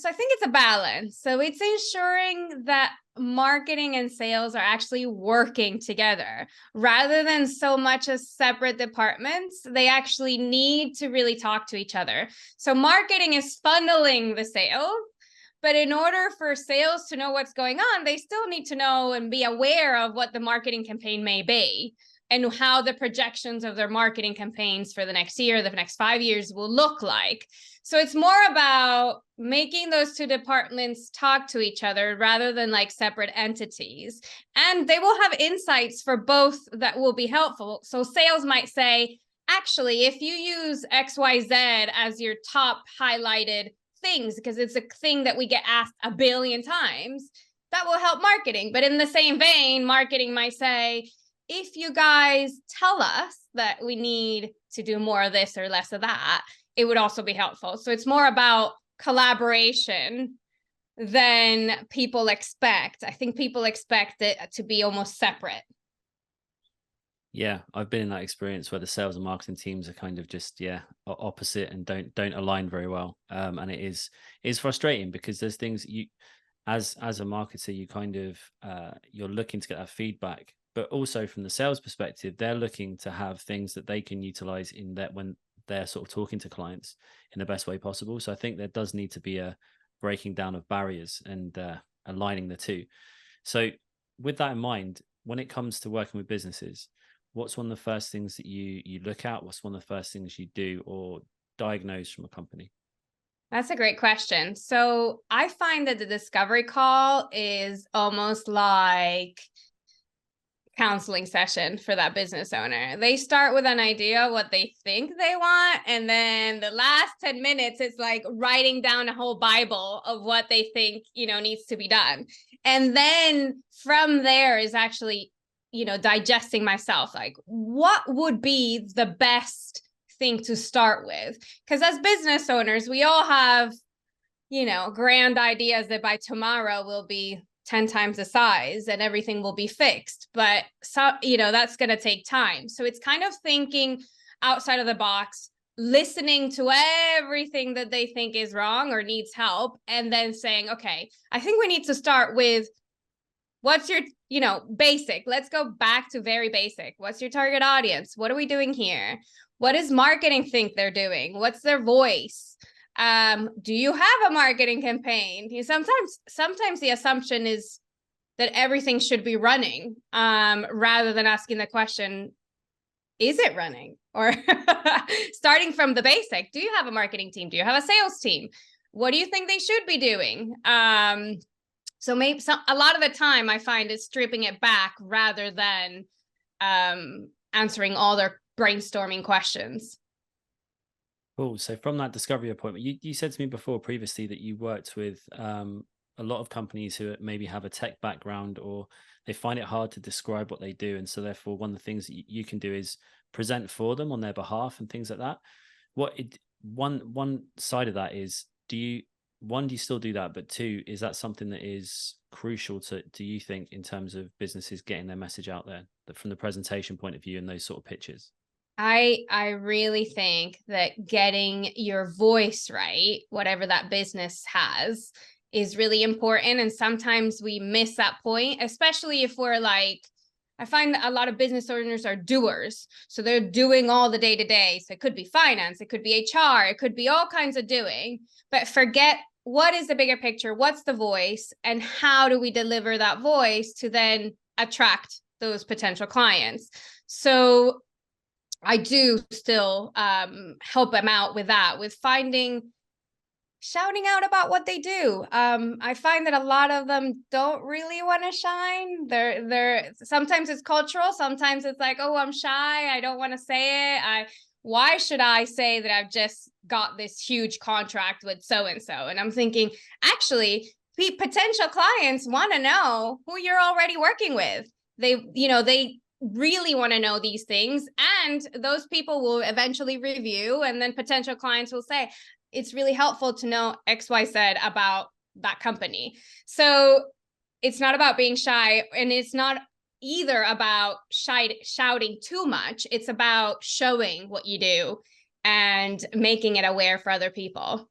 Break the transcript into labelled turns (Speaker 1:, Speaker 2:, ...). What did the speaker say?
Speaker 1: So I think it's a balance. So it's ensuring that marketing and sales are actually working together rather than so much as separate departments. They actually need to really talk to each other. So marketing is funneling the sales, but in order for sales to know what's going on, they still need to know and be aware of what the marketing campaign may be and how the projections of their marketing campaigns for the next year, the next 5 years will look like. So it's more about making those two departments talk to each other rather than like separate entities. And they will have insights for both that will be helpful. So sales might say, actually, if you use XYZ as your top highlighted things, because it's a thing that we get asked a billion times, that will help marketing. But in the same vein, marketing might say, if you guys tell us that we need to do more of this or less of that, it would also be helpful. So it's more about collaboration than people expect. I think people expect it to be almost separate.
Speaker 2: Yeah, I've been in that experience where the sales and marketing teams are kind of just opposite and don't align very well. And it is frustrating because there's things you as a marketer you kind of you're looking to get that feedback, but also from the sales perspective, they're looking to have things that they can utilize in that when they're sort of talking to clients in the best way possible. So I think there does need to be a breaking down of barriers and aligning the two. So with that in mind, when it comes to working with businesses, what's one of the first things that you look at? What's one of the first things you do or diagnose from a company?
Speaker 1: That's a great question. So I find that the discovery call is almost like counseling session for that business owner. They start with an idea what they think they want, and then the last 10 minutes it's like writing down a whole bible of what they think needs to be done. And then from there is actually digesting myself, like what would be the best thing to start with, because as business owners we all have grand ideas that by tomorrow will be 10 times the size and everything will be fixed. But that's going to take time. So it's kind of thinking outside of the box, listening to everything that they think is wrong or needs help, and then saying, okay, I think we need to start with what's your, basic. Let's go back to very basic. What's your target audience? What are we doing here? What does marketing think they're doing? What's their voice? Do you have a marketing campaign? Sometimes the assumption is that everything should be running, rather than asking the question, is it running? Or starting from the basic, do you have a marketing team? Do you have a sales team? What do you think they should be doing? So maybe a lot of the time I find is stripping it back rather than answering all their brainstorming questions.
Speaker 2: Cool. So from that discovery appointment, you said to me before previously that you worked with a lot of companies who maybe have a tech background or they find it hard to describe what they do. And so therefore one of the things that you can do is present for them on their behalf and things like that. One side of that is, do you still do that? But two, is that something that is crucial do you think in terms of businesses getting their message out there from the presentation point of view and those sort of pitches?
Speaker 1: I really think that getting your voice right, whatever that business has, is really important. And sometimes we miss that point, especially if we're like, I find that a lot of business owners are doers. So they're doing all the day to day. So it could be finance, it could be HR, it could be all kinds of doing, but forget what is the bigger picture, what's the voice, and how do we deliver that voice to then attract those potential clients. So I do still help them out with that, with shouting out about what they do. I find that a lot of them don't really want to shine. They're sometimes it's cultural. Sometimes it's like, oh, I'm shy. I don't want to say it. Why should I say that I've just got this huge contract with so-and-so? And I'm thinking, actually, potential clients want to know who you're already working with. They really want to know these things, and those people will eventually review, and then potential clients will say, it's really helpful to know XYZ about that company. So it's not about being shy, and it's not either about shouting too much. It's about showing what you do and making it aware for other people.